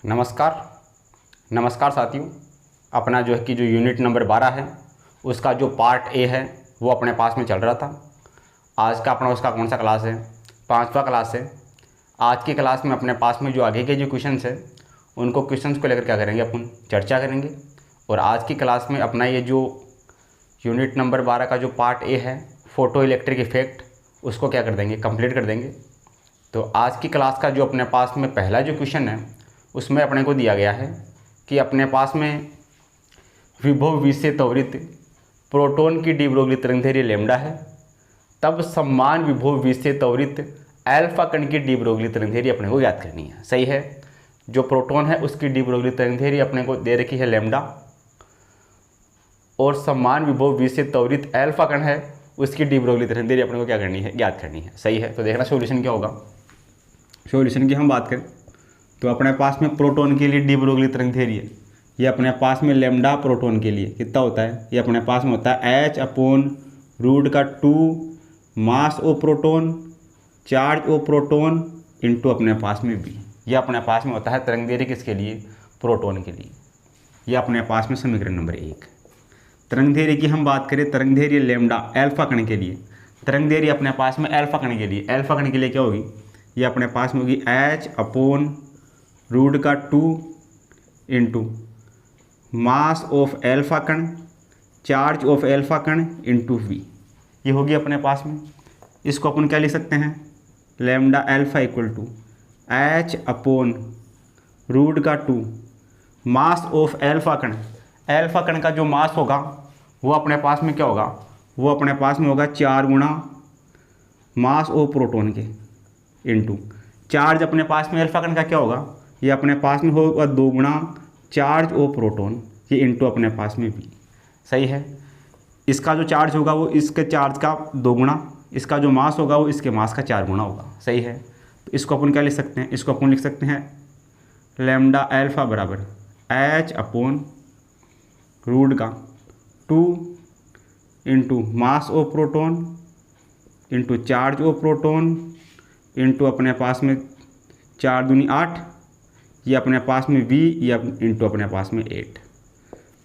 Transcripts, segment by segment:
नमस्कार साथियों। अपना जो है कि जो यूनिट नंबर 12 है उसका जो पार्ट ए है वो अपने पास में चल रहा था। आज का अपना उसका कौन सा क्लास है? 5वां क्लास है। आज की क्लास में अपने पास में जो आगे के जो क्वेश्चंस है उनको क्वेश्चंस को लेकर क्या करेंगे, अपन चर्चा करेंगे। और आज की क्लास में अपना ये जो यूनिट नंबर 12 का जो पार्ट ए है फोटो इलेक्ट्रिक इफेक्ट, उसको क्या कर देंगे, कंप्लीट कर देंगे। तो आज की क्लास का जो अपने पास में पहला जो क्वेश्चन है उसमें अपने को दिया गया है कि अपने पास में विभव v से त्वरित प्रोटॉन की डी ब्रोगली तरंगदैर्घ्य लैम्डा है, तब समान विभव v से त्वरित अल्फा कण की डी ब्रोगली तरंगदैर्घ्य अपने को याद करनी है। सही है। जो प्रोटॉन है उसकी डी ब्रोगली तरंगदैर्घ्य अपने को दे रखी है लैम्डा, और समान विभव v से त्वरित अल्फा कण है उसकी डी ब्रोगली तरंगदैर्घ्य अपने को क्या करनी है, याद करनी है। सही है। तो देखना सॉल्यूशन क्या होगा। सॉल्यूशन की हम बात करें तो अपने पास में प्रोटॉन के लिए डी ब्रोगली तरंगदैर्घ्य ये अपने पास में लैम्डा प्रोटॉन के लिए कितना होता है, ये अपने पास में होता है h/√2 mass of proton charge of proton into अपने पास में b। ये अपने पास में होता है तरंगदैर्घ्य किसके लिए, प्रोटॉन के लिए। ये अपने पास में समीकरण नंबर 1। तरंगदैर्घ्य की हम बात करें, तरंगदैर्घ्य लैम्डा अल्फा कण के लिए, तरंगदैर्घ्य अपने पास में अल्फा कण के लिए, अल्फा कण के लिए क्या होगी, ये अपने पास में होगी h/√2 into mass of alpha कण चार्ज ऑफ अल्फा कण इंटू v। ये होगी अपने पास में। इसको अपन क्या लिख सकते हैं, lambda alpha equal to h/√2 mass of alpha कण। अल्फा कण का जो मास होगा वो अपने पास में क्या होगा, वो अपने पास में होगा 4 गुणा मास ऑफ प्रोटॉन के इंटू चार्ज अपने पास में अल्फा कण का क्या होगा, ये अपने पास में होगा 2 गुणा चार्ज ऑफ प्रोटॉन ये इंटू अपने पास में भी। सही है। इसका जो चार्ज होगा वो इसके चार्ज का 2 गुणा, इसका जो मास होगा वो इसके मास का 4 गुणा होगा। सही है। तो इसको अपन क्या लिख सकते हैं, इसको अपन लिख सकते हैं लैम्डा अल्फा बराबर h/√2 into mass of proton into charge of proton into अपने पास में 4 दूनी 8, ये अपने पास में v, ये इंटू अपने पास में 8।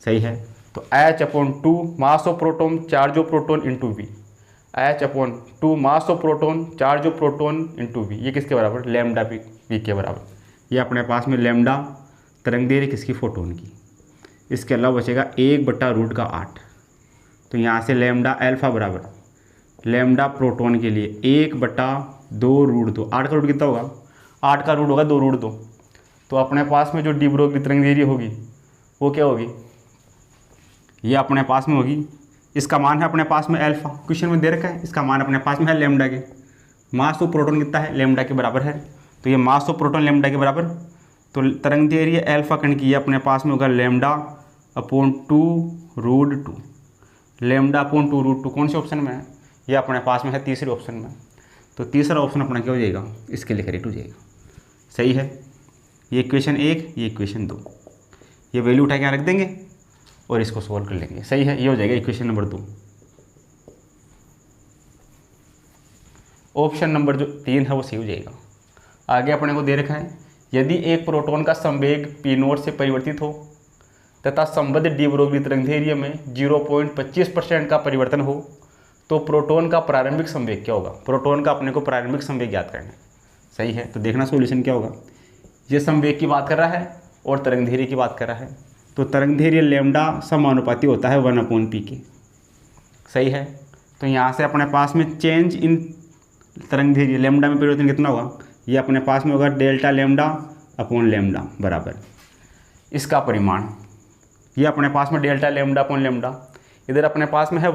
सही है। तो h/2 mass of proton charge of proton into v, h/2 mass of proton charge of proton into v, ये किसके बराबर, लैम्डा v के बराबर। ये अपने पास में लैम्डा तरंगदैर्घ्य किसकी, फोटोन की। इसके अलावा बचेगा 1/√8। तो यहाँ से लैम्डा अल्फा बराबर लैम्डा प्रोटॉन के लिए 1/2√2। 8 का रूट कितना होगा, 8 का रूट होगा 2√2। तो अपने पास में जो डी ब्रोगली तरंगदैर्घ्य होगी वो क्या होगी, ये अपने पास में होगी, इसका मान है अपने पास में अल्फा, क्वेश्चन में दे रखा है, इसका मान अपने पास में है लैम्डा के। मास ऑफ प्रोटॉन कितना है, लैम्डा के बराबर है। तो ये मास ऑफ प्रोटॉन लैम्डा के बराबर, तो तरंगदैर्घ्य अल्फा कण की ये अपने पास में होगा λ/2√2। λ/2√2 कौन से ऑप्शन में है, ये अपने पास में है तीसरे ऑप्शन में। तो तीसरा ऑप्शन अपना क्या हो जाएगा, इसके लिए करेक्ट हो जाएगा। सही है। ये इक्वेशन 1, ये इक्वेशन 2, ये वैल्यू उठा के यहाँ रख देंगे और इसको सॉल्व कर लेंगे। सही है। ये हो जाएगा इक्वेशन नंबर 2। ऑप्शन नंबर जो 3 है वो सही हो जाएगा। आगे अपने को दे रखा है, यदि एक प्रोटॉन का संवेग p0 से परिवर्तित हो तथा संबद्ध डी ब्रोगली तरंगदैर्घ्य में 0.25% का परिवर्तन हो तो प्रोटॉन का प्रारंभिक संवेग क्या होगा। प्रोटॉन का अपने को प्रारंभिक संवेग याद करना है। सही है। तो देखना सॉल्यूशन क्या होगा। ये संवेग की बात कर रहा है और तरंगदैर्घ्य की बात कर रहा है। तो तरंगदैर्घ्य लैम्डा समानुपाती होता है 1/p के। सही है। तो यहाँ से अपने पास में चेंज इन तरंगदैर्घ्य लैम्डा में परिवर्तन कितना होगा, ये अपने पास में होगा Δλ/λ बराबर इसका परिमाण, ये अपने पास में Δλ/λ, इधर अपने पास में है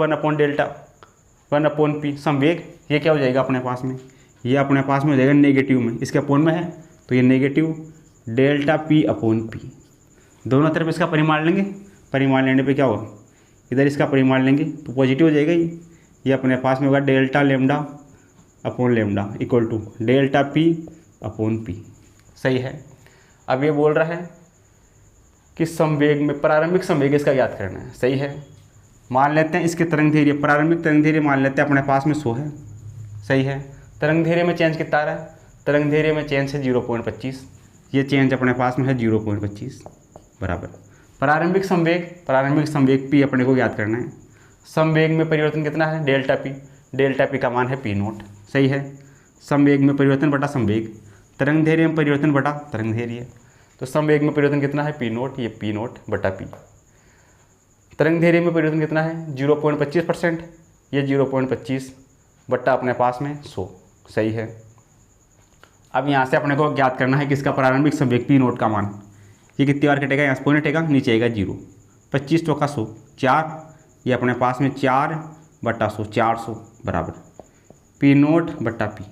1/p संवेग, ये क्या हो जाएगा अपने पास में, ये अपने पास में हो जाएगा नेगेटिव में, इसके अपोन में है तो ये नेगेटिव Δp/p। दोनों तरफ इसका परिमाण लेंगे, परिमाण लेने पे क्या होगा, इधर इसका परिमाण लेंगे तो पॉजिटिव हो जाएगा। ये अपने पास में होगा Δλ/λ इक्वल टू Δp/p। सही है। अब ये बोल रहा है कि संवेग में प्रारंभिक संवेग इसका याद करना है। सही है। मान लेते हैं इसके तरंगदैर्घ्य, प्रारंभिक तरंगदैर्घ्य मान लेते हैं अपने पास में 100 है। सही है। तरंगदैर्घ्य में चेंज कितना आ रहा है, तरंगदैर्घ्य में चेंज है 0.25। ये चेंज अपने पास में है 0.25 बराबर प्रारंभिक संवेग P अपने को याद करना है। संवेग में परिवर्तन कितना है? डेल्टा पी का मान है P0। सही है। संवेग में परिवर्तन बटा संवेग, तरंग दैर्ध्य में परिवर्तन बटा तरंग दैर्ध्य। तो संवेग में परिवर्तन कितना है? P0, ये P0 बटा P। तरंग दैर्ध्य में परिवर्तन कितना है? 0.25%, ये 0.25 बट्टा अपने पास में 100। सही है। अब यहाँ से अपने को ज्ञात करना है कि इसका प्रारंभिक संवेग P0 का मान, ये कितनी बार कटेगा? यहाँ से पॉइंट हटेगा, नीचे आएगा 0। 25 तो का 100, 4, ये अपने पास में 4 बट्टा 100, 400 बराबर P0 बट्टा P।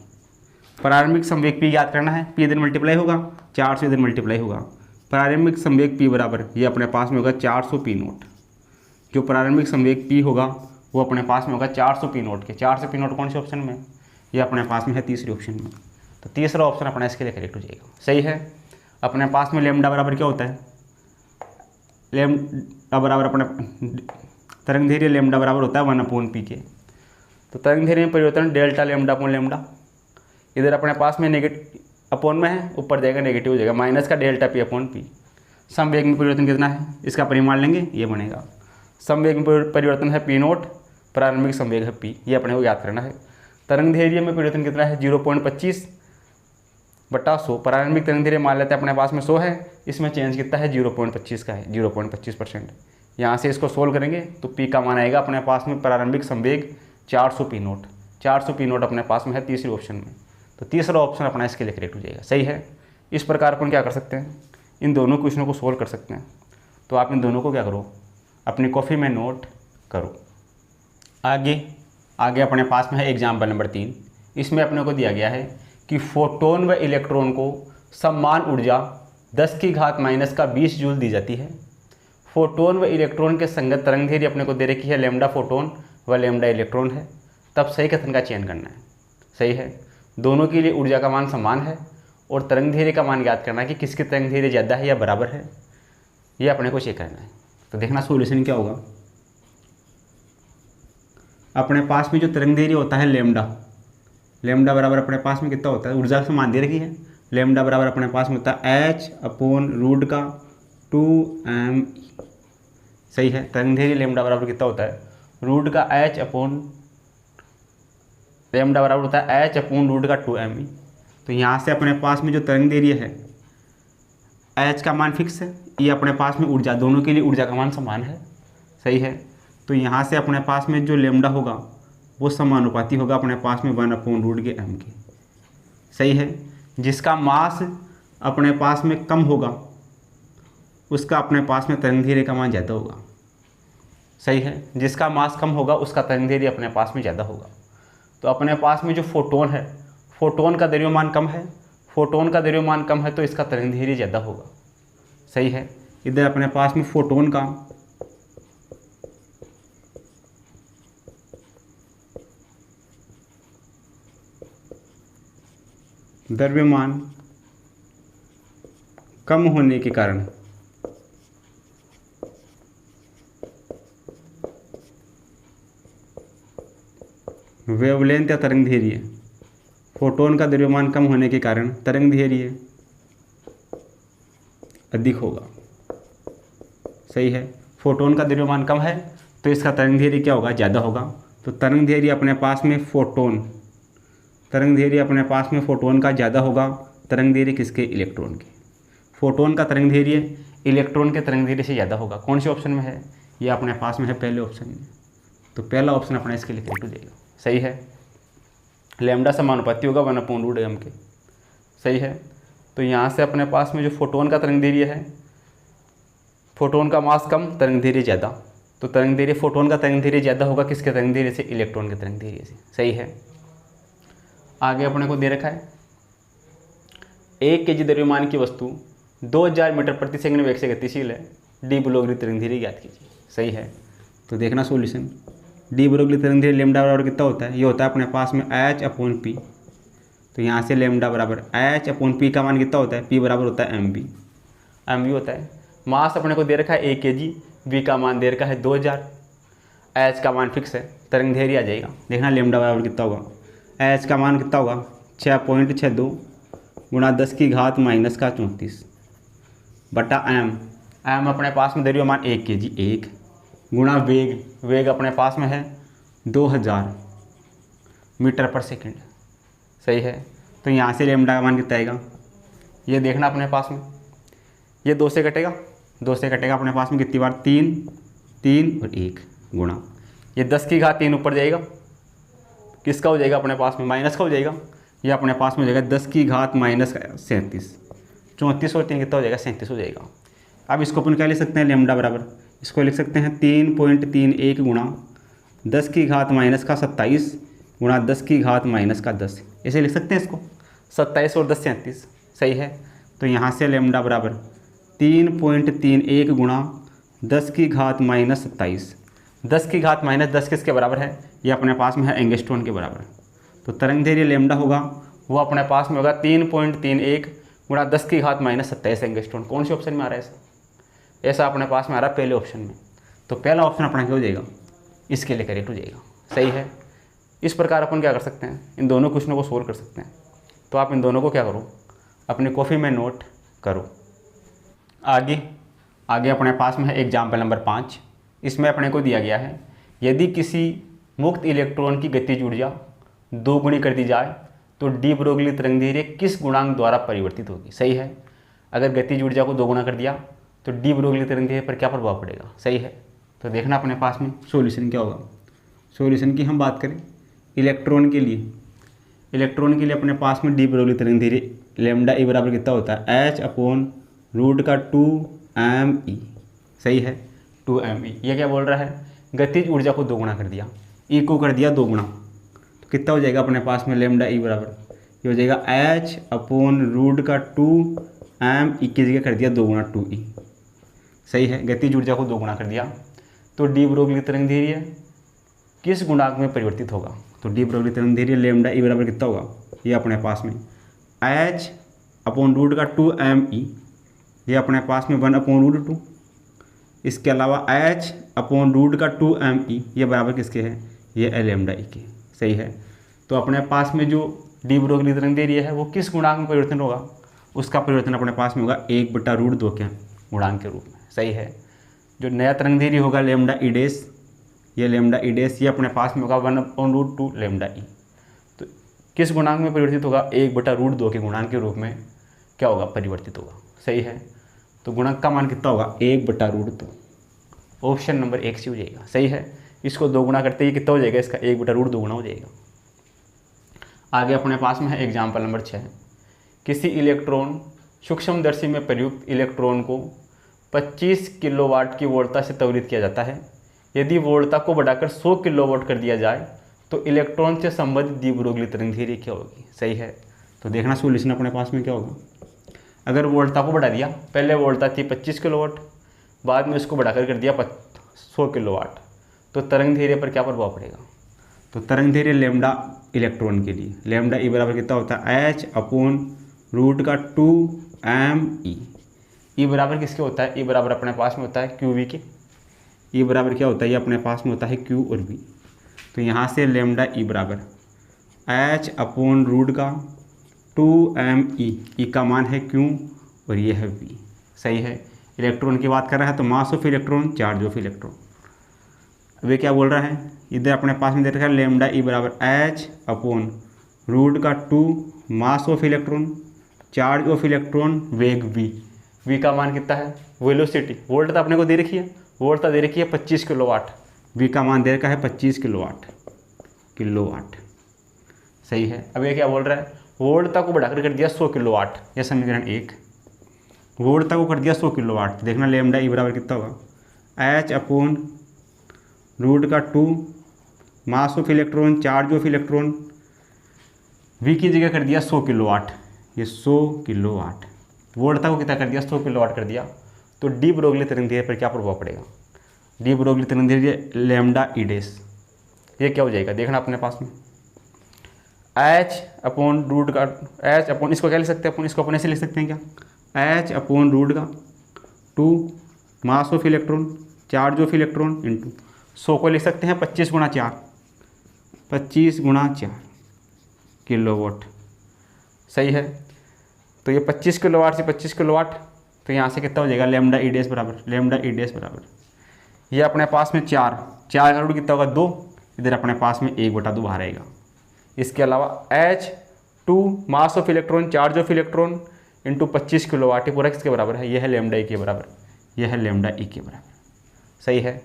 प्रारंभिक संवेग P याद करना है, P इधर मल्टीप्लाई होगा, 4 से इधर मल्टीप्लाई होगा। प्रारंभिक संवेग P बराबर ये अपने पास में होगा 400 P0। जो प्रारंभिक संवेग P होगा वो अपने पास में होगा 400 P0 के। 400 P0 कौन से ऑप्शन में? ये अपने पास में है तीसरे ऑप्शन में। तो तीसरा ऑप्शन अपना इसके लिए करेक्ट हो जाएगा। सही है। अपने पास में लेमडा बराबर क्या होता है? लेमडा बराबर अपने तरंग दैर्ध्य लेमडा बराबर होता है 1/p के। तो तरंग दैर्ध्य में परिवर्तन डेल्टा लेमडा अपॉन लेमडा, इधर अपने पास में नेगेटिव अपॉन में है, ऊपर जाएगा नेगेटिव हो जाएगा, माइनस का डेल्टा P अपॉन P। संवेग में परिवर्तन कितना है? इसका परिमाण लेंगे, ये बनेगा। संवेग में परिवर्तन है P0, प्रारंभिक संवेग है P, ये अपने को याद करना है। तरंग दैर्ध्य में परिवर्तन कितना है? 0.25 बटा 100। प्रारंभिक तरंग दैर्ध्य मान लेते हैं अपने पास में 100 है, इसमें चेंज कितना है? 0.25 का है, 0.25%। यहाँ से इसको सोल्व करेंगे तो P का मान आएगा अपने पास में प्रारंभिक संवेग 400 P0। 400 P0 अपने पास में है तीसरे ऑप्शन में। तो तीसरा ऑप्शन अपना इसके लिए करेक्ट हो जाएगा। सही है। इस प्रकार अपन क्या कर सकते हैं? इन दोनों क्वेश्चनों को सोल्व कर सकते हैं। तो आप इन दोनों को क्या करो? अपनी कॉपी में नोट करो। आगे अपने पास में है एग्जाम्पल नंबर 3। इसमें अपने को दिया गया है कि फोटोन व इलेक्ट्रॉन को समान ऊर्जा 10⁻⁻20 जूल दी जाती है। फोटोन व इलेक्ट्रॉन के संगत तरंग दैर्ध्य अपने को दे रखी है लेमडा फोटोन व लेमडा इलेक्ट्रॉन है। तब सही कथन का चयन करना है। सही है। दोनों के लिए ऊर्जा का मान समान है और तरंग दैर्ध्य का मान ज्ञात करना है कि किसकी तरंग दैर्ध्य ज़्यादा है या बराबर है, ये अपने को चेक करना है। तो देखना सॉल्यूशन क्या होगा। अपने पास में जो तरंग दैर्ध्य होता है लेमडा बराबर अपने पास में कितना होता है? ऊर्जा समान दे रखी है। लेमडा बराबर अपने पास में होता है H/√2m। सही है। तरंग दैर्ध्य लेमडा बराबर कितना होता है? लेमडा बराबर होता है H/√2m। तो यहाँ से अपने पास में जो तरंग दैर्ध्य है H का मान फिक्स है, ये अपने पास में ऊर्जा, दोनों के लिए ऊर्जा का मान समान है। सही है। तो यहाँ से अपने पास में जो लेमडा होगा वो समानुपाती होगा अपने पास में 1/√m के। सही है। जिसका मास अपने पास में कम होगा उसका अपने पास में तरंग दैर्ध्य का मान ज़्यादा होगा। सही है। जिसका मास कम होगा उसका तरंग दैर्ध्य अपने पास में ज़्यादा होगा। तो अपने पास में जो फोटोन है, फोटोन का द्रव्यमान कम है, फोटोन का द्रव्यमान कम है तो इसका तरंग दैर्ध्य ज़्यादा होगा। सही है। इधर अपने पास में फोटोन का द्रव्यमान कम होने के कारण वेवलेंथ या तरंग दैर्ध्य, फोटोन का द्रव्यमान कम होने के कारण तरंग दैर्ध्य अधिक होगा। सही है। फोटोन का द्रव्यमान कम है तो इसका तरंग दैर्ध्य क्या होगा? ज़्यादा होगा। तो तरंग दैर्ध्य अपने पास में तरंग दैर्ध्य अपने पास में फोटोन का ज़्यादा होगा। तरंग दैर्ध्य किसके? इलेक्ट्रॉन के। फोटोन का तरंग दैर्ध्य इलेक्ट्रॉन के तरंग दैर्ध्य से ज़्यादा होगा। कौन से ऑप्शन में है? ये अपने पास में है पहले ऑप्शन में। तो पहला ऑप्शन अपना इसके लिए करेक्ट हो जाएगा। सही है। लेमडा समानुपाती होगा 1/√m के। सही है। तो यहाँ से अपने पास में जो फोटोन का तरंग दैर्ध्य है, फोटोन का मास कम, तरंग दैर्ध्य ज़्यादा। तो तरंग दैर्ध्य फोटोन का तरंग दैर्ध्य ज़्यादा होगा किसके तरंग दैर्ध्य से? इलेक्ट्रॉन के तरंग दैर्ध्य से। सही है। आगे अपने को दे रखा है 1 kg द्रव्यमान की वस्तु 2000 मीटर प्रति सेकंड वेग से गतिशील है। डी ब्रोगली तरंग दैर्ध्य ज्ञात कीजिए। सही है। तो देखना सॉल्यूशन। डी ब्रोगली तरंग दैर्ध्य लेमडा बराबर कितना होता है? ये होता है अपने पास में H/P। तो यहाँ से लेमडा बराबर H/P का मान कितना होता है? P बराबर होता है mv होता है। मास अपने को दे रखा है 1 kg, V का मान दे रखा है 2000, H का मान फिक्स है, तरंग दैर्ध्य आ जाएगा। देखना लेमडा बराबर कितना होगा? H का मान कितना होगा? 6.62 गुणा 10 की घात माइनस का 34 बटा एम अपने पास में दे रही हो मान 1 kg 1 गुणा वेग अपने पास में है 2000 मीटर पर सेकंड। सही है। तो यहाँ से लेमडा का मान कितना आएगा, ये देखना अपने पास में, ये 2 से कटेगा अपने पास में कितनी बार 3 और 1 गुणा ये 10 की घात 3 ऊपर जाएगा, किसका हो जाएगा अपने पास में माइनस का हो जाएगा, ये अपने पास में हो जाएगा 10 की घात माइनस का 37 34 और 3 कितना हो जाएगा 37 हो जाएगा। अब इसको अपन क्या लिख सकते हैं लेमडा बराबर, इसको लिख सकते हैं 3.31 गुणा 10 की घात माइनस का 27 गुणा 10 की घात माइनस का 10, ऐसे लिख सकते हैं इसको 27 और 10 37। सही है। तो यहाँ से लेमडा बराबर 3.31 गुणा 10 की घात माइनस 27, 10 की घात माइनस 10 किसके बराबर है, ये अपने पास में है एंगस्ट्रॉन के बराबर। तो तरंग दैर्घ्य लेमडा होगा वो अपने पास में होगा 3.31 गुणा 10 की घात माइनस 27 एंगस्ट्रॉन। कौन से ऑप्शन में आ रहा है ऐसा अपने पास में आ रहा है पहले ऑप्शन में। तो पहला ऑप्शन अपना क्या हो जाएगा, इसके लिए करेक्ट हो जाएगा। सही है। इस प्रकार अपन क्या कर सकते हैं, इन दोनों क्वेश्चनों को सोल्व कर सकते हैं। तो आप इन दोनों को क्या करो, अपनी कॉपी में नोट करो। आगे अपने पास में है एग्जाम्पल नंबर 5। इसमें अपने को दिया गया है यदि किसी मुक्त इलेक्ट्रॉन की गतिज ऊर्जा 2 गुणी कर दी जाए तो डी ब्रोगली तरंग दैर्घ्य किस गुणांक द्वारा परिवर्तित होगी। सही है। अगर गतिज ऊर्जा को 2 गुना कर दिया तो डी ब्रोगली तरंग दैर्घ्य पर क्या प्रभाव पड़ेगा। सही है। तो देखना अपने पास में सॉल्यूशन क्या होगा। सॉल्यूशन की हम बात करें इलेक्ट्रॉन के लिए अपने पास में डी ब्रोगली तरंग दैर्घ्य लेमडा ई बराबर कितना होता है h/√2m/e। सही है 2m/e। ये क्या बोल रहा है, गतिज ऊर्जा को 2 गुना कर दिया, ई को कर दिया 2 गुना, तो कितना हो जाएगा अपने पास में लेमडा ई बराबर, ये हो जाएगा h/√2m/e की जगह कर दिया 2 गुना 2e। सही है। गतिज ऊर्जा को 2 गुना कर दिया तो डी ब्रोगली तरंग दैर्घ्य किस गुणांक में परिवर्तित होगा। तो डी ब्रोगली तरंग दैर्घ्य लेमडा ई बराबर कितना होगा, ये अपने पास में h/√2m/e, ये अपने पास में 1/√2, इसके अलावा h/√2m/e ये बराबर किसके है, ये है लेमडा ई के। सही है। तो अपने पास में जो डी ब्रोगली तरंग दैर्घ्य है वो किस गुणांक में परिवर्तन होगा, उसका परिवर्तन अपने पास में होगा 1/√2 के गुणांक के रूप में। सही है। जो नया तरंग दैर्घ्य होगा लेमडा ई डैश, ये लेमडा ई डैश ये अपने पास में होगा 1/√2 लेमडा ई। तो किस गुणांक में परिवर्तित होगा, 1/√2 के गुणांक के रूप में क्या होगा, परिवर्तित होगा। सही है। तो गुणांक का मान कितना होगा 1/√2, ऑप्शन नंबर 1 से हो जाएगा। सही है। इसको 2 गुना करते ही कितना हो जाएगा, इसका 1/√2 गुना हो जाएगा। आगे अपने पास में है एग्जाम्पल नंबर 6। किसी इलेक्ट्रॉन सूक्ष्मदर्शी में प्रयुक्त इलेक्ट्रॉन को 25 किलोवाट की वोल्टता से त्वरित किया जाता है। यदि वोल्टता को बढ़ाकर 100 किलोवाट कर दिया जाए तो इलेक्ट्रॉन से संबंधित डी ब्रोगली तरंग दैर्घ्य क्या होगी। सही है। तो देखना सोल्यूशन अपने पास में क्या होगा। अगर वोल्टता को बढ़ा दिया, पहले वोल्टता थी 25 किलोवाट, बाद में उसको बढ़ाकर कर दिया 100 किलोवाट, तो तरंग दैर्घ्य पर क्या प्रभाव पड़ेगा। तो तरंग दैर्घ्य लेमडा इलेक्ट्रॉन के लिए लेमडा ई बराबर कितना होता है h/√2m/e। ई बराबर किसके होता है, ई बराबर अपने पास में होता है QV के। ई बराबर क्या होता है, ये अपने पास में होता है Q और V। तो यहाँ से लेमडा ई बराबर h/√2m/e, ई का मान है Q और ये है V। सही है। इलेक्ट्रॉन की बात कर रहा है तो mass of electron, charge of electron. वे क्या बोल रहा है, इधर अपने पास में दे रखा है लेमडा ई बराबर h/√2 mass of electron, charge of electron, वेग v। v का मान कितना है, वेलोसिटी, वोल्टता अपने को दे रखी है, वोल्टता दे रखी है 25 किलोवाट, v का मान दे रखा है 25 किलोवाट। सही है। अब ये क्या बोल रहा है, वोल्टता को बढ़ाकर कर दिया 100 किलोवाट, यह समीकरण 1। वोल्टता को कर दिया 100 किलोवाट, देखना लेमडा ई बराबर कितना होगा h/√2 mass of electron, charge of electron, v की जगह कर दिया 100 किलोवाट, ये 100 किलोवाट, वोल्टता को कितना कर दिया 100 किलोवाट कर दिया। तो डी ब्रोगली तरंग दैर्घ्य पर क्या प्रभाव पड़ेगा, डी ब्रोगली तरंग दैर्घ्य लेमडा ई डैश, ये क्या हो जाएगा देखना अपने पास में h/√2 इसको क्या लिख सकते हैं अपन, इसको अपने से लिख सकते हैं क्या, h/√2 mass of electron, charge of electron into 100 को लिख सकते हैं 25 × 4 किलोवाट। सही है। तो ये 25 किलोवाट से 25 किलोवाट, तो यहाँ से कितना हो जाएगा लेमडा ई डैश बराबर, लेमडा ई डैश बराबर, ये अपने पास में 4 का रूट कितना होगा 2, इधर अपने पास में 1/2 बाहर आएगा। इसके अलावा H2 mass of electron, charge of electron into 25 kilowatt, ये पूरा किसके बराबर है, यह है लेमडा ई के बराबर, यह है लेमडा ई के बराबर। सही है।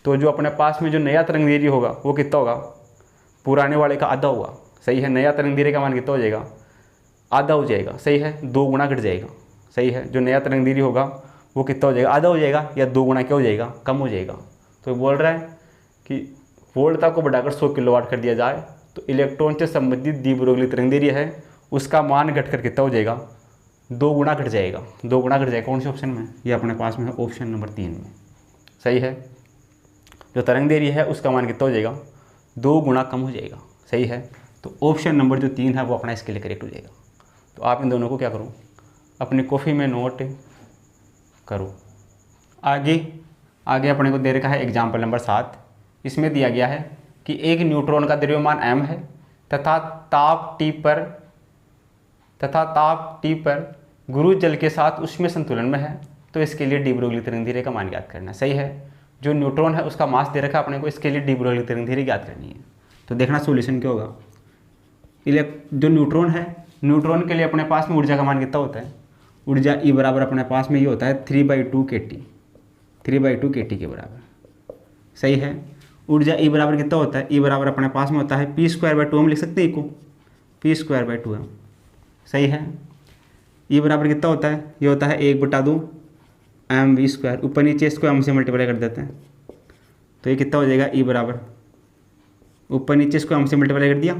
तो जो अपने पास में जो नया तरंग दैर्घ्य होगा वो कितना होगा, पुराने वाले का आधा होगा। सही है। नया तरंग दैर्घ्य का मान कितना हो जाएगा, आधा हो जाएगा। सही है, 2 गुना घट जाएगा। सही है। जो नया तरंग दैर्घ्य होगा वो कितना हो जाएगा, आधा हो जाएगा, या 2 गुना क्या हो जाएगा, कम हो जाएगा। तो बोल रहा है कि वोल्टता को बढ़ाकर 100 किलोवाट कर दिया जाए तो इलेक्ट्रॉन से संबंधित द्विब्रोगली तरंग दैर्घ्य है उसका मान घटकर कितना हो जाएगा, 2 गुना घट जाएगा। 2 गुना घट जाएगा कौन से ऑप्शन में, ये अपने पास में है ऑप्शन नंबर 3 में। सही है। जो तरंग दैर्घ्य है उसका मान कितना हो जाएगा, 2 गुना कम हो जाएगा। सही है। तो ऑप्शन नंबर जो 3 है वो अपना इसके लिए करेक्ट हो जाएगा। तो आप इन दोनों को क्या करो, अपनी कॉपी में नोट करो। आगे अपने को दे रखा है एग्जाम्पल नंबर 7। इसमें दिया गया है कि एक न्यूट्रॉन का द्रव्यमान m है तथा ताप T पर गुरु जल के साथ उसमें संतुलन में है, तो इसके लिए डी ब्रोगली तरंग दैर्घ्य का मान ज्ञात करना। सही है। जो न्यूट्रॉन है उसका मास दे रखा है अपने को, इसके लिए डी ब्रोगली तरंग दैर्घ्य ज्ञात करनी है। तो देखना सॉल्यूशन क्या होगा। जो न्यूट्रॉन है, न्यूट्रॉन के लिए अपने पास में ऊर्जा का मान कितना होता है, ऊर्जा E बराबर अपने पास में ये होता है 3/2 kT, 3/2 kT के बराबर। सही है। ऊर्जा E बराबर कितना होता है, E बराबर अपने पास में होता है p²/2m, लिख सकते हैं को p²/2m। सही है। E बराबर कितना होता है, ये होता है 1/2 mv², ऊपर नीचे इसको m से मल्टीप्लाई कर देते हैं तो ये कितना हो जाएगा, E बराबर ऊपर नीचे इसको m से मल्टीप्लाई कर दिया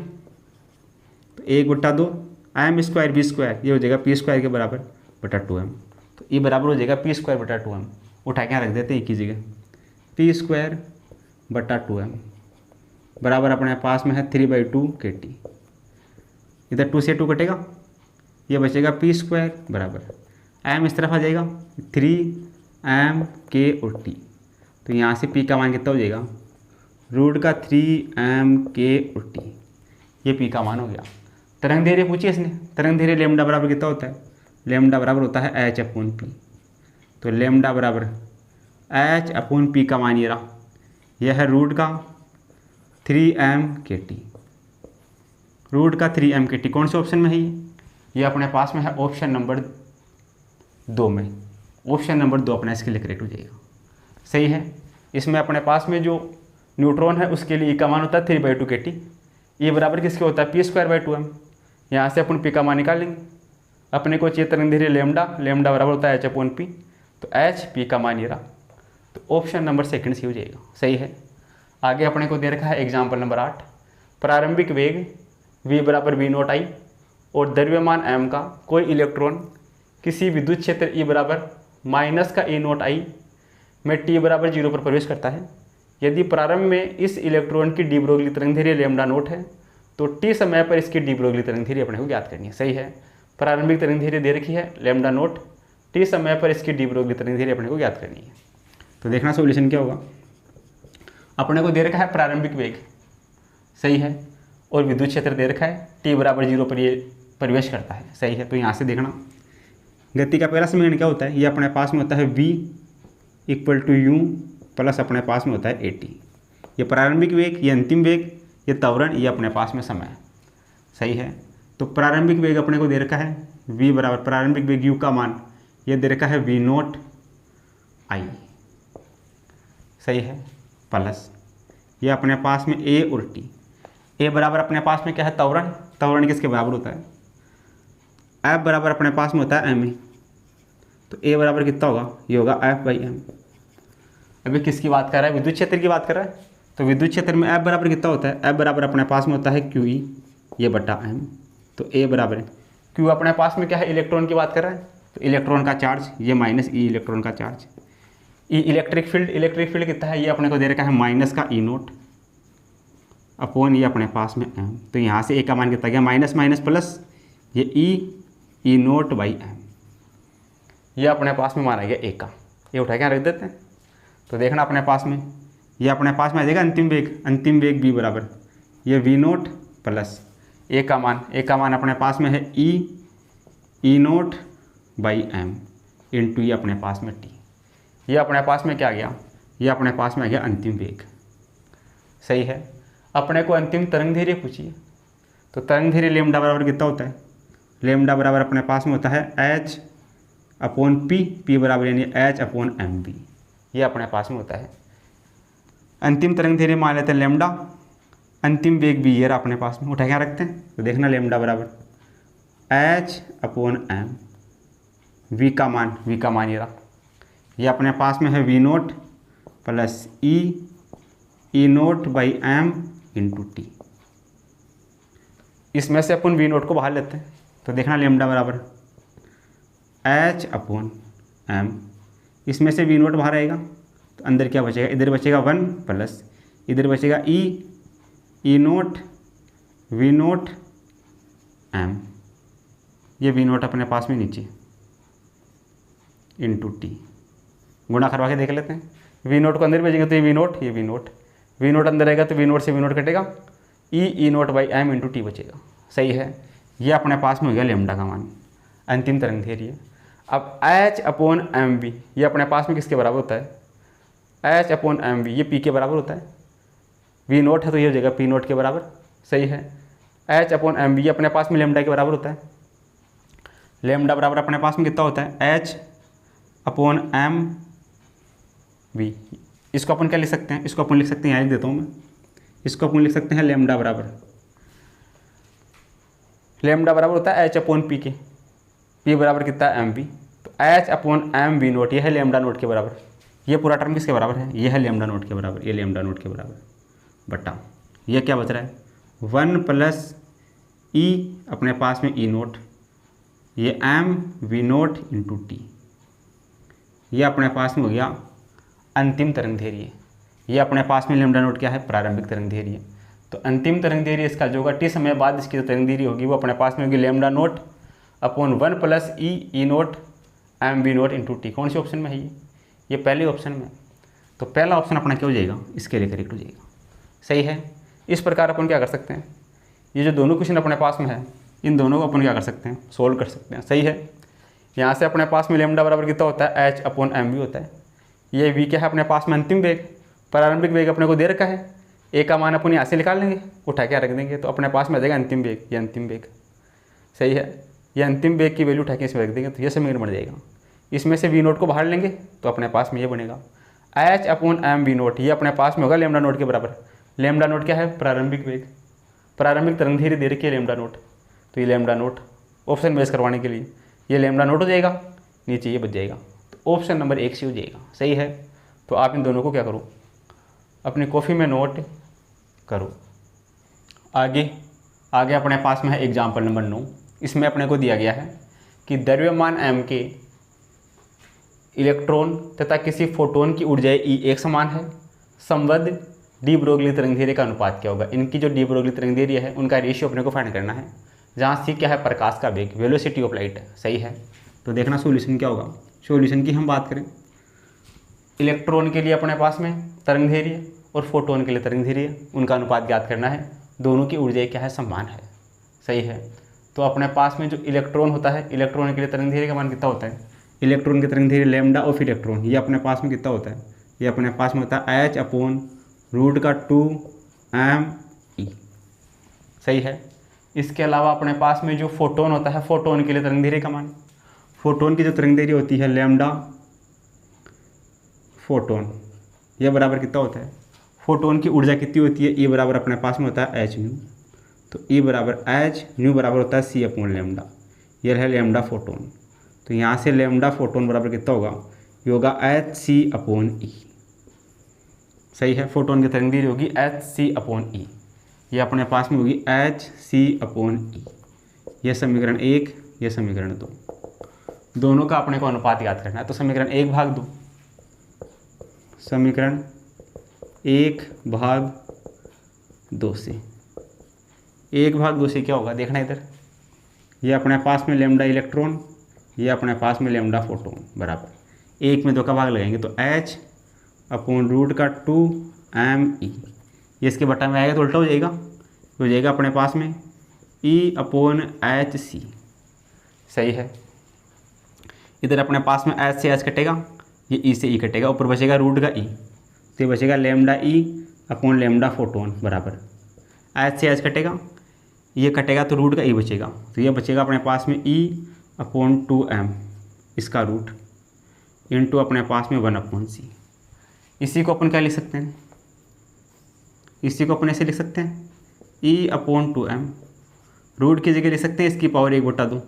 तो 1/2 m² v², ये हो जाएगा p² के बराबर बटा 2m। तो E बराबर हो जाएगा p²/2m, उठा के यहाँ रख देते हैं एक ही जगह, p²/2m बराबर अपने पास में है 3/2 kT। इधर 2 से 2 कटेगा, ये बचेगा p² बराबर m इस तरफ आ जाएगा 3m k और t। तो यहाँ से p का मान कितना हो जाएगा, रूट का 3m k और t, ये p का मान हो गया। तरंग दैर्घ्य पूछी इसने, तरंग दैर्घ्य लेमडा बराबर कितना होता है, लेमडा बराबर होता है h/p। तो लेमडा बराबर h/p का मान ये रहा, यह है रूट का 3m kT, रूट का 3m kT। कौन से ऑप्शन में है ये अपने पास में है ऑप्शन नंबर 2 में, ऑप्शन नंबर 2 अपना इसके लिए करेक्ट हो जाएगा। सही है। इसमें अपने पास में जो न्यूट्रॉन है उसके लिए E का मान होता है 3/2 kT, ये बराबर किसके होता है p²/2m। यहाँ से अपन p का मान निकाल लेंगे, अपने को चाहिए तरंग दैर्घ्य लेमडा बराबर होता है h/p, तो h p का मान ये रहा, तो ऑप्शन नंबर 2 से हो जाएगा। सही है। आगे अपने को दे रखा है एग्जाम्पल नंबर 8। प्रारंभिक वेग v बराबर v0i और द्रव्यमान m का कोई इलेक्ट्रॉन किसी विद्युत क्षेत्र E बराबर माइनस का a0i में t बराबर 0 पर प्रवेश करता है। यदि प्रारंभ में इस इलेक्ट्रॉन की डी ब्रोगली तरंग दैर्घ्य लेमडा नोट है तो t समय पर इसकी डी ब्रोगली तरंग दैर्घ्य अपने को ज्ञात करनी है। सही है। प्रारंभिक तरंग दैर्घ्य दे रखी है लेमडा नोट, t समय पर इसकी डी ब्रोगली तरंग दैर्घ्य अपने को ज्ञात करनी है। तो देखना सॉल्यूशन क्या होगा। अपने को दे रखा है प्रारंभिक वेग, सही है, और विद्युत क्षेत्र दे रखा है t बराबर 0 पर ये प्रवेश करता है। सही है। तो यहाँ से देखना गति का पहला समीकरण क्या होता है, ये अपने पास में होता है v = u प्लस अपने पास में होता है at। ये प्रारंभिक वेग, ये अंतिम वेग, ये त्वरण, ये अपने पास में समय। सही है। तो प्रारंभिक वेग अपने को दे रखा है v बराबर प्रारंभिक वेग u का मान ये दे रखा है v0i। सही है। प्लस ये अपने पास में a और t, a बराबर अपने पास में क्या है त्वरण, त्वरण किसके बराबर होता है, f बराबर अपने पास में होता है ma, तो a बराबर कितना होगा, ये होगा f/m। अभी किसकी बात कर रहा है, विद्युत क्षेत्र की बात कर रहा है। तो विद्युत क्षेत्र में f बराबर कितना होता है, f बराबर अपने पास में होता है QE ये बटा m। तो a बराबर Q अपने पास में क्या है, इलेक्ट्रॉन की बात कर रहा है, तो इलेक्ट्रॉन का चार्ज ये माइनस E इलेक्ट्रॉन का चार्ज, E इलेक्ट्रिक फील्ड कितना है, ये अपने को दे रखा है माइनस का E0 अपॉन ये अपने पास में m। तो यहाँ से a का मान कितना गया, माइनस माइनस प्लस ये E0/m, ये अपने पास में माना गया a का, ये उठा के रख देते हैं। तो देखना अपने पास में ये अपने पास में आ जाएगा अंतिम वेग v बराबर ये v0 प्लस a का मान अपने पास में है ई नोट बाई एम इंटू ये अपने पास में टी। ये अपने पास में क्या आ गया, ये अपने पास में आ गया अंतिम वेग। सही है। अपने को अंतिम तरंग धैर्य पूछिए, तो तरंग धैर्य लेमडा बराबर कितना होता है, लेमडा बराबर अपने पास में होता है एच अपॉन पी, पी बराबर यानी एच अपॉन एम बी, ये अपने पास में होता है। अंतिम तरंग धैर्य मान लेते हैं लेमडा, अंतिम वेग भी ये रहा अपने पास में, उठा क्या रखते हैं, तो देखना लेमडा बराबर एच अपॉन एम, वी का मान ये रहा, ये अपने पास में है V naught plus E note by M into T. इसमें से अपन वी नोट को बाहर लेते हैं, तो देखना लेमडा बराबर एच अपॉन एम, इसमें से वी नोट बाहर आएगा तो अंदर क्या बचेगा, इधर बचेगा 1 प्लस इधर बचेगा ई नोट वी नोट एम, ये वी नोट अपने पास में नीचे इंटू टी, गुणा करवा के देख लेते हैं। वी नोट को अंदर भेजेंगे तो ये वी नोट, ये वी नोट अंदर रहेगा तो वी नोट से वी नोट कटेगा, E note by M into T बचेगा। सही है। ये अपने पास में हो गया लेमडा का मान, अंतिम तरंग धैर्य। अब एच अपॉन एम वी, ये अपने पास में किसके बराबर होता है, एच अपॉन एम वी, ये पी के बराबर होता है, वी नोट है तो ये हो जाएगा पी नोट के बराबर। सही है। एच अपॉन एम वी, ये अपने पास में लेमडा के बराबर होता है, लेमडा बराबर अपने पास में कितना होता है, एच अपॉन एम वी। इसको अपन क्या लिख सकते हैं, इसको अपन लिख सकते हैं, यहाँ लिख देता हूँ मैं, इसको अपन लिख सकते हैं लेमडा बराबर होता है एच अपॉन पी के, पी बराबर कितना है एम वी, तो H upon M V note, ये है लेमडा नोट के बराबर। ये पूरा टर्म किसके बराबर है, ये है लेमडा नोट के बराबर, ये लेमडा नोट के बराबर बटा ये क्या बच रहा है 1 प्लस ई अपने पास में ई नोट, ये M V naught into T, ये अपने पास में हो गया अंतिम तरंग धैर्य। ये अपने पास में लेमडा नोट क्या है, प्रारंभिक तरंग धैर्य। तो अंतिम तरंग धैर्य इसका जो होगा टी समय बाद इसकी जो तरंग धैर्य होगी वो अपने पास में होगी lambda naught upon 1 plus E naught M V naught into T. कौन से ऑप्शन में है ये पहले ऑप्शन में। तो पहला ऑप्शन अपना क्या हो जाएगा, इसके लिए करेक्ट हो जाएगा। सही है। इस प्रकार अपन क्या कर सकते हैं, ये जो दोनों क्वेश्चन अपने पास में है इन दोनों को अपन क्या कर सकते हैं, सोल्व कर सकते हैं। सही है। यहाँ से अपने पास में लेमडा बराबर कितना होता है, एच अपॉन एम वी होता है। ये वी क्या है अपने पास में अंतिम वेग, प्रारंभिक वेग अपने को दे रखा है, ए का मान अपन यहाँ से निकाल लेंगे, उठा के रख देंगे तो अपने पास में आ जाएगा अंतिम वेग, ये अंतिम वेग। सही है। ये अंतिम वेग की वैल्यू उठा के इसमें रख देंगे तो ये समीकरण बन जाएगा। इसमें से वी नोट को बाहर लेंगे तो अपने पास में ये बनेगा H upon M V note, ये अपने पास में होगा लेमडा नोट के बराबर। लेमडा नोट क्या है, प्रारंभिक वेग, प्रारंभिक तरंग धैर्य दे रखी है लेमडा नोट, तो ये लेमडा नोट ऑप्शन बेस करवाने के लिए ये लेमडा नोट हो जाएगा, नीचे ये बच जाएगा, तो ऑप्शन नंबर 1 से हो जाएगा। सही है। तो आप इन दोनों को क्या करो, अपनी कॉपी में नोट करो। आगे अपने पास में है एग्जाम्पल नंबर 9। इसमें अपने को दिया गया है कि द्रव्यमान m के इलेक्ट्रॉन तथा किसी फोटोन की ऊर्जा E एक समान है, संबद्ध डी ब्रोगली तरंग धैर्य का अनुपात क्या होगा। इनकी जो डी ब्रोगली तरंग धैर्य है उनका रेशियो अपने को फाइंड करना है, जहाँ सी क्या है प्रकाश का वेग, वेलोसिटी ऑफ लाइट है। सही है। तो देखना सॉल्यूशन क्या होगा। सॉल्यूशन की हम बात करें, इलेक्ट्रॉन के लिए अपने पास में तरंग धैर्य और फोटोन के लिए तरंग धैर्य, उनका अनुपात ज्ञात करना है। दोनों की ऊर्जा क्या है, समान है। सही है। तो अपने पास में जो इलेक्ट्रॉन होता है, इलेक्ट्रॉन के लिए तरंग धैर्य का मान कितना होता है, इलेक्ट्रॉन की तरंग धैर्य लेमडा ऑफ इलेक्ट्रॉन, ये अपने पास में कितना होता है, ये अपने पास में होता है एच अपॉन रूट का 2m e। सही है। इसके अलावा अपने पास में जो फोटोन होता है, फोटोन के लिए तरंग धैर्य का मान, फोटोन की जो तरंग धैर्य होती है लेमडा फोटोन, ये बराबर कितना होता है, फोटोन की ऊर्जा कितनी होती है, ई बराबर अपने पास में होता है एच न्यू, तो ई बराबर एच न्यू बराबर होता है सी अपॉन लेमडा, ये है लेमडा फोटोन। तो यहाँ से लेमडा फोटोन बराबर कितना होगा, ये होगा एच सी अपॉन ई। सही है। फोटोन की तरंग धैर्य होगी एच सी अपॉन ई, ये अपने पास में होगी एच सी अपॉन ई। ये समीकरण 1, ये समीकरण 2, दोनों का अपने को अनुपात याद करना है। तो समीकरण 1/2, समीकरण 1/2 से 1/2 से क्या होगा, देखना इधर, ये अपने पास में लेमडा इलेक्ट्रॉन, ये अपने पास में लेमडा फोटोन बराबर 1 में 2 का भाग लगाएंगे तो एच अपॉन रूट का 2m e, ये इसके बटा में आएगा तो उल्टा हो जाएगा अपने पास में e अपॉन एच सी। सही है। इधर अपने पास में एच से एच कटेगा, ये ई से ई कटेगा, ऊपर बचेगा रूट का ई, तो ये बचेगा लेमडा ई अपॉन लेमडा फोटोन बराबर एच से एच कटेगा, ये कटेगा तो रूट का ई बचेगा, तो ये बचेगा अपने पास में ई अपॉन 2m इसका रूट इंटू अपने पास में 1/c। इसी को अपन क्या लिख सकते हैं, इसी को अपन ऐसे लिख सकते हैं ई अपॉन 2m, रूट की जगह लिख सकते हैं इसकी पावर 1/2,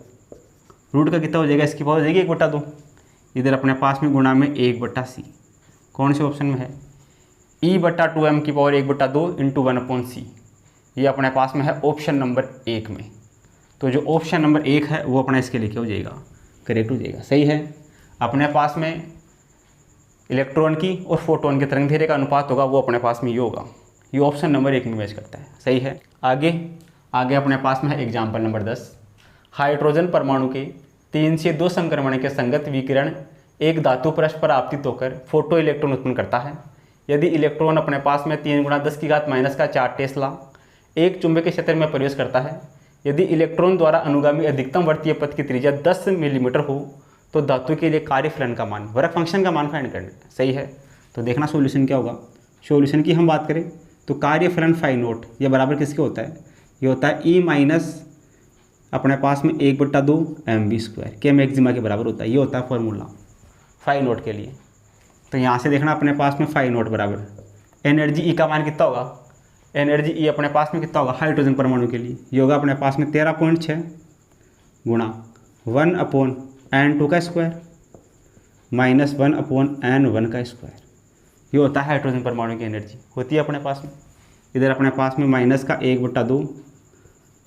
रूट का कितना हो जाएगा, इसकी पावर हो जाएगी 1/2, इधर अपने पास में गुणा में 1/c। कौन से ऑप्शन में है, e/2m की पावर 1/2 इंटू 1/c, ये अपने पास में है ऑप्शन नंबर 1 में। तो जो ऑप्शन नंबर 1 है वो अपना इसके लिए क्या हो जाएगा, करेक्ट हो जाएगा। सही है। अपने पास में इलेक्ट्रॉन की और फोटोन के तरंग दैर्घ्य का अनुपात होगा, वो अपने पास में ये होगा, ये ऑप्शन नंबर 1 में मैच करता है। सही है। आगे अपने पास में है एग्जाम्पल नंबर 10। हाइड्रोजन परमाणु के 3 से 2 संक्रमण के संगत विकिरण एक धातु परस्पर आपतित होकर फोटो इलेक्ट्रॉन उत्पन्न करता है। यदि इलेक्ट्रॉन अपने पास में 3 × 10⁻⁻⁴ टेस्ला एक चुंबकीय क्षेत्र में प्रवेश करता है, यदि इलेक्ट्रॉन द्वारा अनुगामी अधिकतम वर्तीय पथ की त्रिज्या 10 मिलीमीटर हो तो धातु के लिए कार्यफलन का मान, वर्क फंक्शन का मान फाइंड करना है। सही है। तो देखना सॉल्यूशन क्या होगा। सॉल्यूशन की हम बात करें तो कार्यफलन फाई नोट ये बराबर किसके होता है, ये होता है ई माइनस अपने पास में 1/2 mv² के मैक्सिमा के बराबर होता है, ये होता है फॉर्मूला फाई नोट के लिए। तो यहाँ से देखना अपने पास में फाई नोट बराबर एनर्जी ई का मान कितना होगा, एनर्जी ई अपने पास में कितना होगा हाइड्रोजन परमाणु के लिए, ये होगा अपने पास में 13.6 गुणा 1/n2 का स्क्वायर माइनस 1/n1 का स्क्वायर, ये होता है हाइड्रोजन परमाणु की एनर्जी होती है अपने पास में। इधर अपने पास में माइनस का 1/2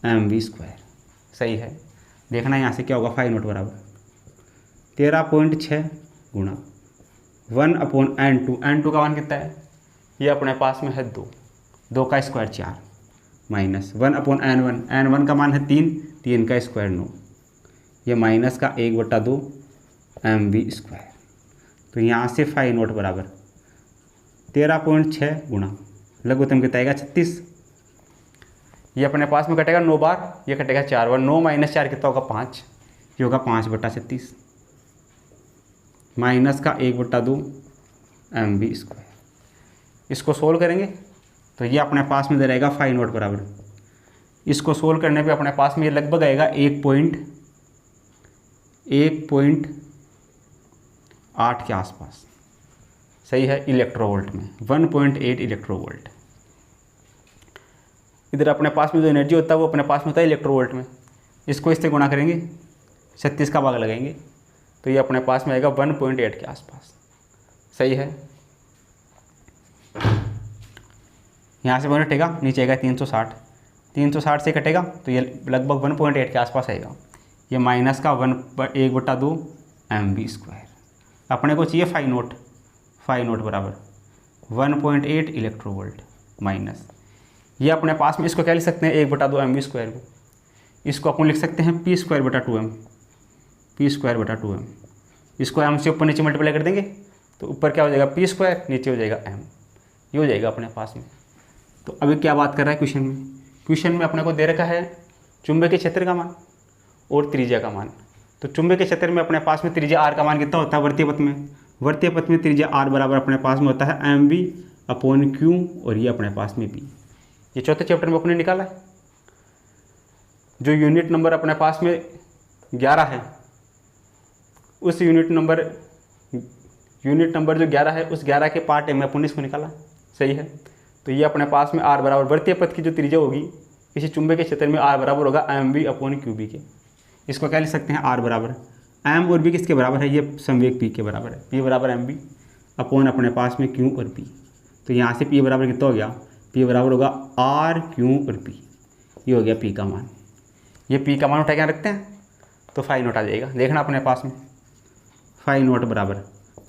mv²। सही है। देखना यहाँ से क्या होगा, फाई नोट बराबर 13.6 गुणा 1/n2, n2 का मान कितना है, ये अपने पास में है 2 का स्क्वायर 4 माइनस 1/n1, n1 का मान है 3 का स्क्वायर 9, ये माइनस का 1/2 mv²। तो यहाँ से फाई नोट बराबर 13.6 गुणा लघुत्तम कितना आएगा 36, ये अपने पास में कटेगा 9 बार, ये कटेगा 4 बार, 9 - 4 कितना होगा 5, ये होगा 5/36 माइनस का 1/2 mv²। इसको सोल्व करेंगे तो ये अपने पास में दे रहेगा फाई नोट बराबर, इसको सोल्व करने पे अपने पास में ये लगभग आएगा 1.8 के आसपास। सही है। इलेक्ट्रोवोल्ट में 1.8 इलेक्ट्रोवोल्ट। इधर अपने पास में जो एनर्जी होता है वो अपने पास में होता है इलेक्ट्रोवोल्ट में, इसको इससे गुणा करेंगे 36 का भाग लगाएंगे तो ये अपने पास में आएगा 1.8 के आसपास। सही है। यहाँ से वन कटेगा, नीचे आएगा 360 से कटेगा तो ये लगभग 1.8 के आसपास आएगा, ये माइनस का 1/2 mv²। अपने को चाहिए फाई नोट बराबर 1.8 इलेक्ट्रोवोल्ट माइनस, ये अपने पास में इसको क्या लिख सकते हैं 1/2 mv² को, इसको अपन लिख सकते हैं p²/2m, इसको m से ऊपर नीचे मल्टीप्लाई कर देंगे तो ऊपर क्या हो जाएगा p², नीचे हो जाएगा m, ये हो जाएगा अपने पास में। तो अभी क्या बात कर रहा है क्वेश्चन में अपने को दे रखा है चुंबकीय क्षेत्र का मान और त्रिज्या का मान। तो चुंबकीय क्षेत्र में अपने पास में त्रिज्या r का मान कितना होता है वर्तीय पथ में त्रिज्या r बराबर अपने पास में होता है mv/q और ये अपने पास में p। ये चौथे चैप्टर में अपने निकाला है। जो यूनिट नंबर अपने पास में 11 है, उस यूनिट नंबर जो 11 है उस 11 के पार्ट में अपन इसको निकाला। सही है। तो ये अपने पास में r बराबर वर्तीय पथ की जो त्रिज्या होगी इसी चुंबकीय क्षेत्र में r बराबर होगा mv/qb के। इसको क्या लिख सकते हैं r बराबर m और b किसके बराबर है, ये संवेग p के बराबर है, p बराबर mv अपॉन अपने पास में q और p। तो यहाँ से p बराबर कितना हो गया, p बराबर होगा r q और p, ये हो गया p का मान। ये p का मान उठा के रखते हैं तो फाई नोट आ जाएगा। देखना अपने पास में फाई नोट बराबर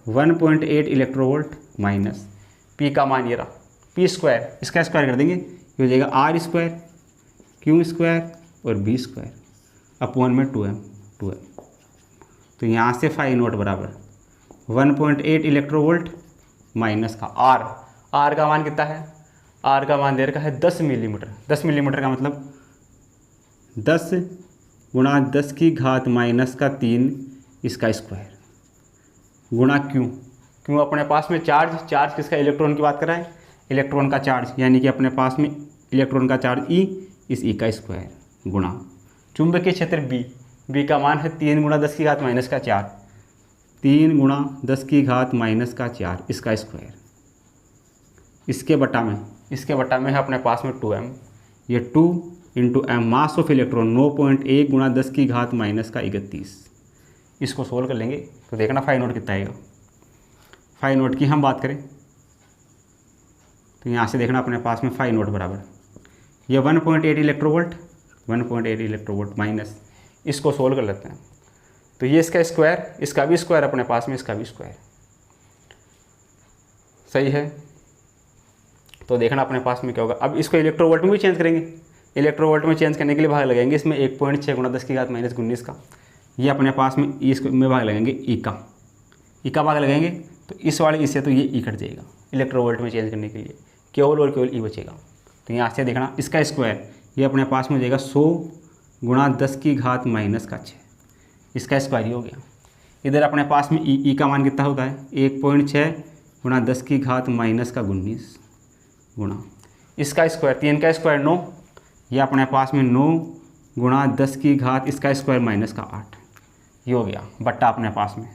1.8 इलेक्ट्रोवोल्ट माइनस p का मान ये रहा p², इसका स्क्वायर कर देंगे ये हो जाएगा r² q² और b² अपॉन में 2m। तो यहाँ से फाई नोट बराबर 1.8 इलेक्ट्रोवोल्ट माइनस का r का मान कितना है, r का मान दे रखा है 10 मिलीमीटर। 10 मिलीमीटर का मतलब 10 गुणा 10 की घात माइनस का 3 इसका स्क्वायर गुणा क्यों अपने पास में चार्ज किसका, इलेक्ट्रॉन की बात कर रहा है, इलेक्ट्रॉन का चार्ज, यानी कि अपने पास में इलेक्ट्रॉन का चार्ज ई, इस ई का स्क्वायर गुणा चुंबकीय क्षेत्र बी का मान है 3 गुणा 10 की घात माइनस का 4, 3 गुणा 10 की घात माइनस का 4 इसका स्क्वायर, इसके बटा में है अपने पास में 2m, ये 2 into M mass of electron 9.1 गुणा 10 की घात माइनस का 31। इसको सोल्व कर लेंगे तो देखना फाई नोट कितना आएगा। फाई नोट की हम बात करें तो यहाँ से देखना अपने पास में फाई नोट बराबर ये 1.8 इलेक्ट्रोवोल्ट माइनस, इसको सोल्व कर लेते हैं तो ये इसका स्क्वायर, इसका भी स्क्वायर अपने पास में, इसका भी स्क्वायर, सही है। तो देखना अपने पास में क्या होगा। अब इसको इलेक्ट्रोवोल्ट में भी चेंज करेंगे, इलेक्ट्रोवोल्ट में चेंज करने के लिए भाग लगाएंगे इसमें 1.6 गुणा 10 की घात माइनस 19 का, ये अपने पास में इसमें भाग लगाएंगे ई का भाग लगाएंगे तो इस वाले इससे तो ये ई कट जाएगा, इलेक्ट्रोवोल्ट में चेंज करने के लिए केवल और केवल ई बचेगा। तो यहाँ से देखना इसका स्क्वायर ये अपने पास में हो जाएगा 100 गुणा 10 की घात माइनस का 6, इसका स्क्वायर ही हो गया। इधर अपने पास में ई का मान कितना होता है 1.6 गुणा 10 की घात माइनस का 19 गुणा इसका स्क्वायर 3 का स्क्वायर 9, ये अपने पास में 9 गुणा 10 की घात इसका स्क्वायर माइनस का 8, ये हो गया बट्टा अपने पास में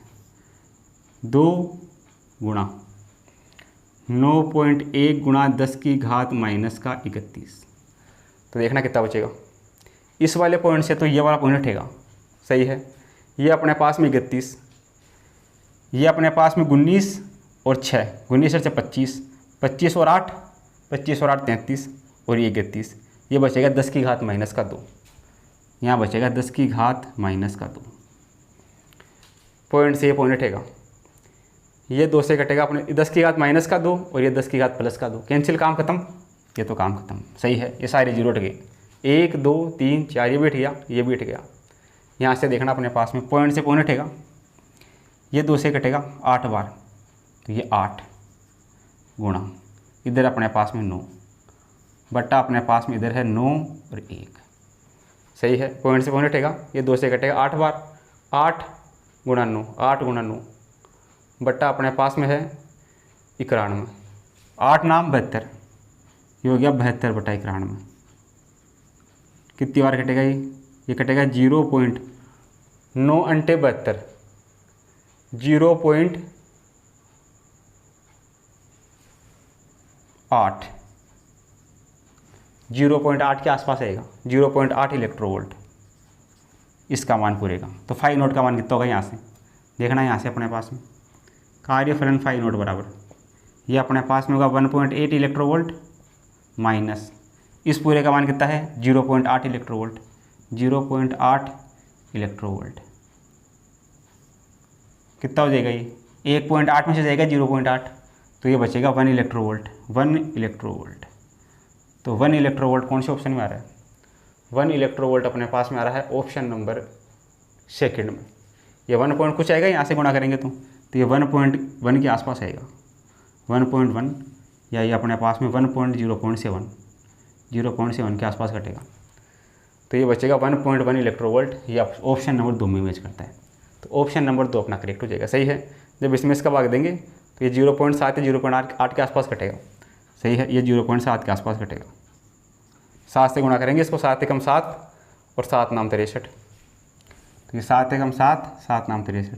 2 गुणा 9.1 गुणा 10 की घात माइनस का 31। तो देखना कितना बचेगा, इस वाले पॉइंट से तो ये वाला पॉइंट हटेगा, सही है। ये अपने पास में 31, ये अपने पास में 19 और 6, 19 और 6 25, 25 और 8 33 और ये 31, ये बचेगा 10 की घात माइनस का 2, यहाँ बचेगा 10 की घात माइनस का 2। पॉइंट से ये पॉइंट हटेगा, ये 2 से कटेगा अपने 10 की घात माइनस का 2 और ये 10 की घात प्लस का 2, कैंसिल, काम खत्म, ये तो काम खत्म, सही है। ये सारे जीरो हट गए, 1 2 3 4 ये भी हट गया, ये भी हट गया। यहाँ से देखना अपने पास में पॉइंट से पॉइंट हटेगा, ये 2 से कटेगा 8 बार तो ये 8 गुणा इधर अपने पास में 9 बट्टा अपने पास में इधर है 9 और 1, सही है। पॉइंट से पॉइंट हटेगा, ये 2 से कटेगा 8 बार, 8 गुणा 9, 8 गुणा 9 बट्टा अपने पास में है 91, 8 नाम 72, ये हो गया 72 बटा 91। कितनी बार कटेगा ये कटेगा 0.9 अंटे 72, 0.8 0.8 के आसपास आएगा, 0.8 इलेक्ट्रोवोल्ट इसका मान पूरेगा। तो फाई नोट का मान कितना होगा, यहाँ से देखना, यहाँ से अपने पास में कार्यफलन फाई नोट बराबर ये अपने पास में होगा 1.8 इलेक्ट्रोवोल्ट माइनस इस पूरे का मान कितना है 0.8 इलेक्ट्रोवोल्ट, 0.8 इलेक्ट्रोवोल्ट कितना हो जाएगा ये 1.8 में से जाएगा 0.8 तो ये बचेगा 1 इलेक्ट्रोवोल्ट, 1 इलेक्ट्रोवोल्ट। तो 1 इलेक्ट्रोवोल्ट कौन से ऑप्शन में आ रहा है, 1 इलेक्ट्रोवोल्ट अपने पास में आ रहा है ऑप्शन नंबर सेकंड में। ये 1 पॉइंट कुछ आएगा, यहाँ से गुणा करेंगे तो ये 1.1 के आसपास आएगा, 1.1 या ये अपने पास में 0.7 के आसपास घटेगा। तो ये बचेगा 1.1 इलेक्ट्रोवोल्ट, ये ऑप्शन नंबर 2 में मैच करता है। तो ऑप्शन नंबर 2 अपना करेक्ट हो जाएगा, सही है। जब इसमें इसका भाग देंगे तो ये 0.7 या 0.8 के आसपास घटेगा, सही है। ये 0.7 के आसपास घटेगा, 7 से गुणा करेंगे इसको, 7 एकम 7 और 7 नाम 63, तो ये 7 एकम 7, 7 नाम 63,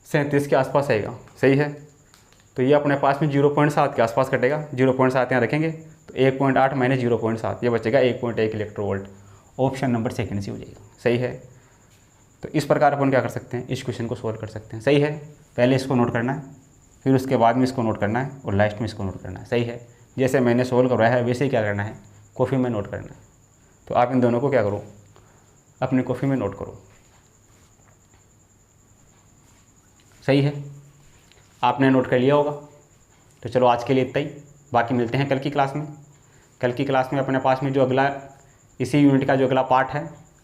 437 के आसपास आएगा, सही है। तो ये अपने पास में 0.7 के आसपास कटेगा, 0.7 यहाँ रखेंगे तो 1.8 माइनस 0.7 ये बचेगा 1.1 इलेक्ट्रोवोल्ट, ऑप्शन नंबर सेकंड से हो जाएगा, सही है। तो इस प्रकार अपन क्या कर सकते हैं, इस क्वेश्चन को सोल्व कर सकते हैं, सही है। पहले इसको नोट करना है, फिर उसके बाद में इसको नोट करना है और लास्ट में इसको नोट करना है, सही है। जैसे मैंने सोल्व करवाया है वैसे ही क्या करना है, कॉपी में नोट करना है। तो आप इन दोनों को क्या करो, अपनी कॉपी में नोट करो, सही है। आपने नोट कर लिया होगा। तो चलो आज के लिए इतना ही, बाकी मिलते हैं कल की क्लास में। कल की क्लास में अपने पास में जो अगला इसी यूनिट का जो अगला पार्ट है,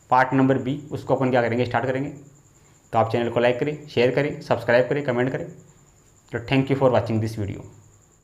पार्ट नंबर बी, उसको अपन क्या करेंगे, स्टार्ट करेंगे। तो आप चैनल को लाइक करें, शेयर करें, सब्सक्राइब करें, कमेंट करें। तो thank you for watching this video.